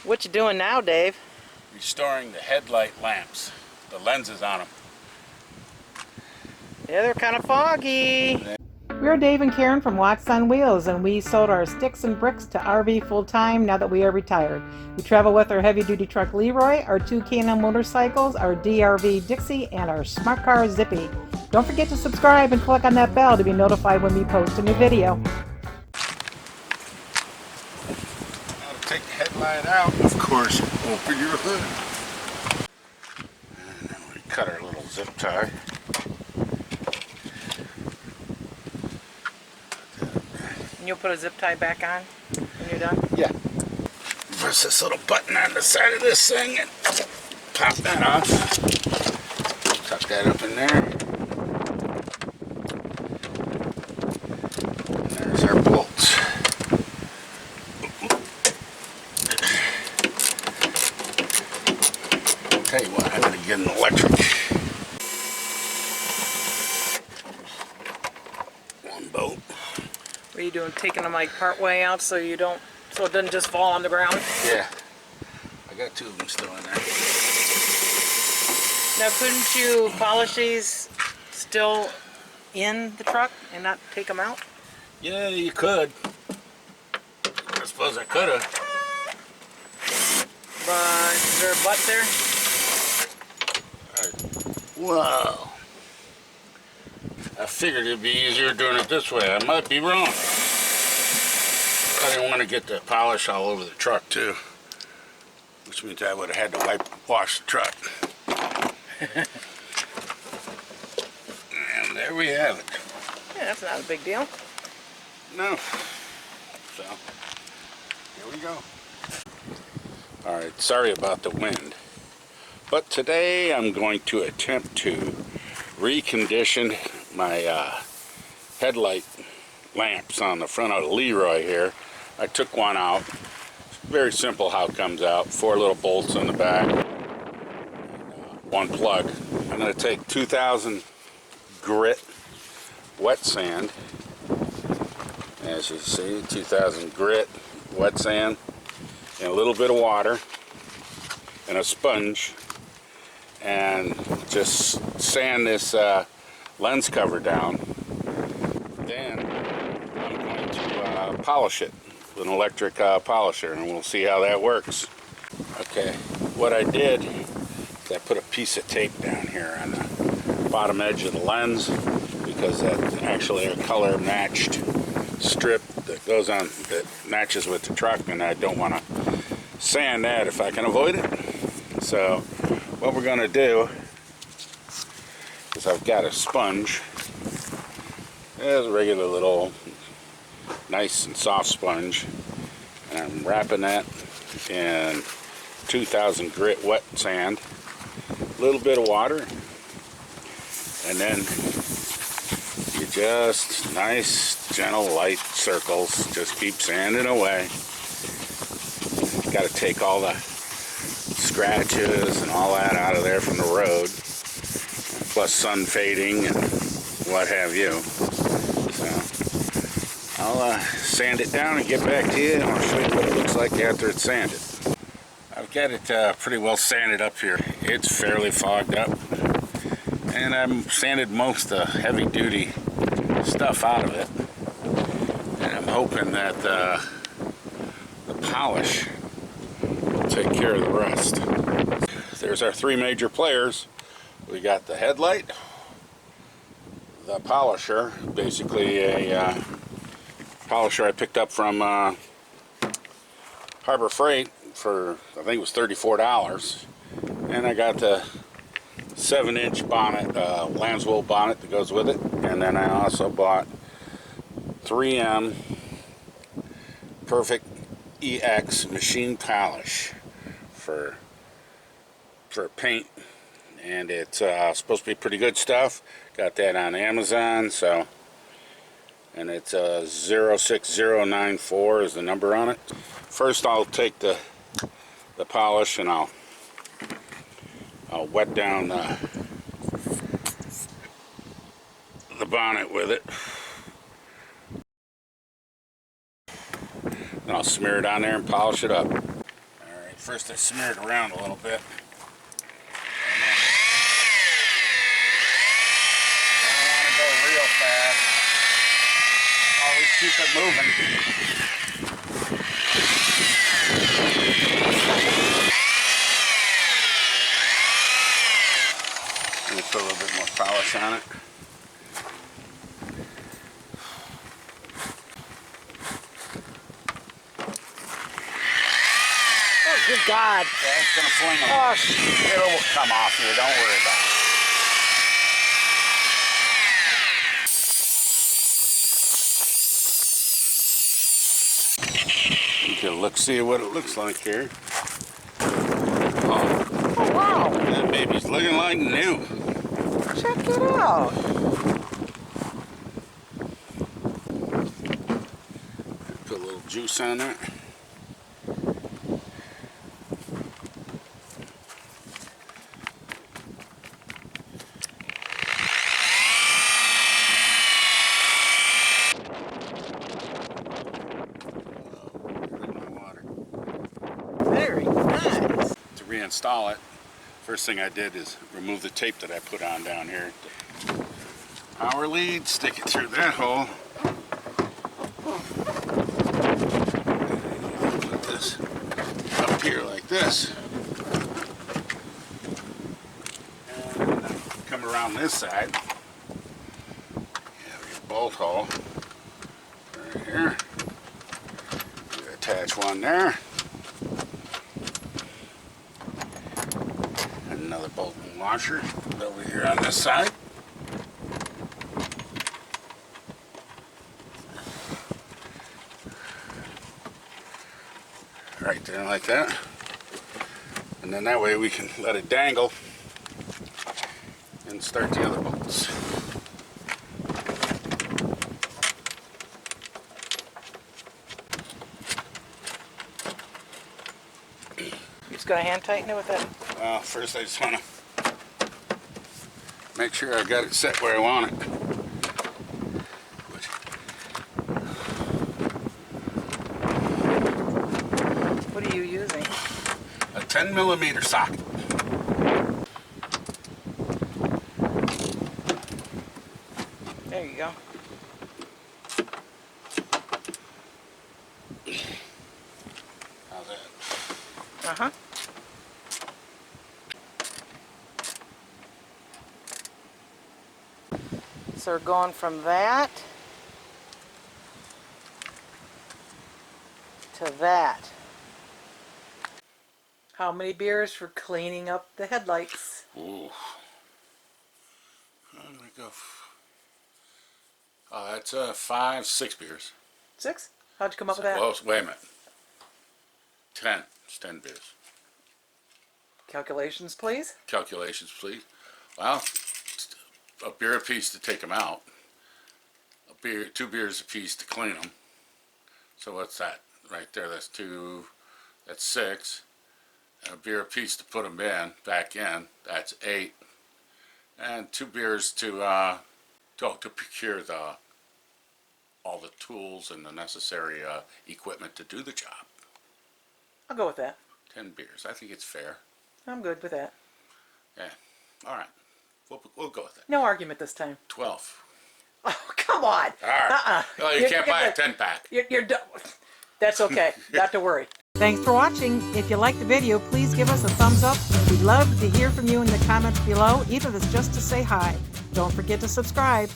What you doing now, Dave? Restoring the headlight lamps, the lenses on them. Yeah, they're kind of foggy. We're Dave and Karen from Watts on Wheels, and we sold our sticks and bricks to RV full-time now that we are retired. We travel with our heavy-duty truck Leroy, our two K&M motorcycles, our DRV Dixie, and our smart car Zippy. Don't forget to subscribe and click on that bell to be notified when we post a new video. Take the headlight out, of course, open your hood. And then we cut our little zip tie. And you'll put a zip tie back on when you're done? Yeah. Press this little button on the side of this thing and pop that off. Tuck that up in there. And there's our bolts. Tell you what, I'm going to get an electric. One bolt. What are you doing, taking them like part way out so it doesn't just fall on the ground? Yeah. I got two of them still in there. Now, couldn't you polish these still in the truck and not take them out? Yeah, you could. I suppose I could have. But is there a butt there? Wow. I figured it'd be easier doing it this way. I might be wrong. I didn't want to get the polish all over the truck too, which means I would have had to wash the truck. And there we have it. Yeah, that's not a big deal. No. So, here we go. Alright, sorry about the wind. But today I'm going to attempt to recondition my headlight lamps on the front of the Leroy here. I took one out. Very simple how it comes out. 4 little bolts in the back. And, one plug. I'm going to take 2000 grit wet sand. As you see, 2000 grit wet sand and a little bit of water and a sponge, and just sand this lens cover down. Then I'm going to polish it with an electric polisher, and we'll see how that works. Okay, what I did is I put a piece of tape down here on the bottom edge of the lens, because that's actually a color matched strip that goes on, that matches with the truck, and I don't want to sand that if I can avoid it. So what we're going to do is, I've got a sponge. It's a regular little nice and soft sponge, and I'm wrapping that in 2000 grit wet sand, a little bit of water, and then you just nice gentle light circles, just keep sanding away. Got to take all the scratches and all that out of there from the road, plus sun fading and what have you. So I'll sand it down and get back to you, and I'll show you what it looks like after it's sanded. I've got it pretty well sanded up here. It's fairly fogged up, and I've sanded most of the heavy duty stuff out of it, and I'm hoping that the polish will take care of the rest. There's our 3 major players. We got the headlight, the polisher, basically a polisher I picked up from Harbor Freight for, I think it was $34, and I got the 7-inch bonnet, lamb's wool bonnet that goes with it, and then I also bought 3M Perfect EX machine polish for paint, and it's supposed to be pretty good stuff. Got that on Amazon. So, and it's 𝗟𝗟𝗏𝗬𝗟𝗏 is the number on it. First I'll take the polish, and I'll wet down the bonnet with it. And I'll smear it on there and polish it up. Alright, First I smear it around a little bit. Go real fast. Always keep it moving. Let me put a little bit more polish on it. Oh, good God. Yeah, it's gonna fling a little. It will come off here. Don't worry about it. Get a look, see what it looks like here. Oh, wow. That baby's looking like new. Check it out. Put a little juice on that. Very nice. To reinstall it, first thing I did is remove the tape that I put on down here. Power lead, stick it through that hole. Put this up here like this. And come around this side. You have your bolt hole right here. You attach one there. Another bolt and washer over here on this side. Right there like that. And then that way we can let it dangle and start the other bolts. You just gonna hand tighten it with that? Well, first I just want to make sure I got it set where I want it. What are you using? A 10mm socket. There you go. How's that? Uh-huh. So we're going from that to that. How many beers for cleaning up the headlights? Ooh. I'm gonna go. Oh, that's 6 beers. 6? How'd you come up with that? Well, wait a minute. 10. It's 10 beers. Calculations, please. Calculations, please. Well, a beer apiece to take them out. 2 beers apiece to clean them. So what's that? Right there, that's 2. That's 6. And a beer apiece to put them back in. That's 8. And 2 beers to procure all the tools and the necessary equipment to do the job. I'll go with that. 10 beers. I think it's fair. I'm good with that. Yeah. All right. We'll go with it. No argument this time. 12. Oh, come on. All right. Well, you can't buy a the- 10-pack. You're done. That's okay. Not to worry. Thanks for watching. If you liked the video, please give us a thumbs up. We'd love to hear from you in the comments below, even if it's just to say hi. Don't forget to subscribe.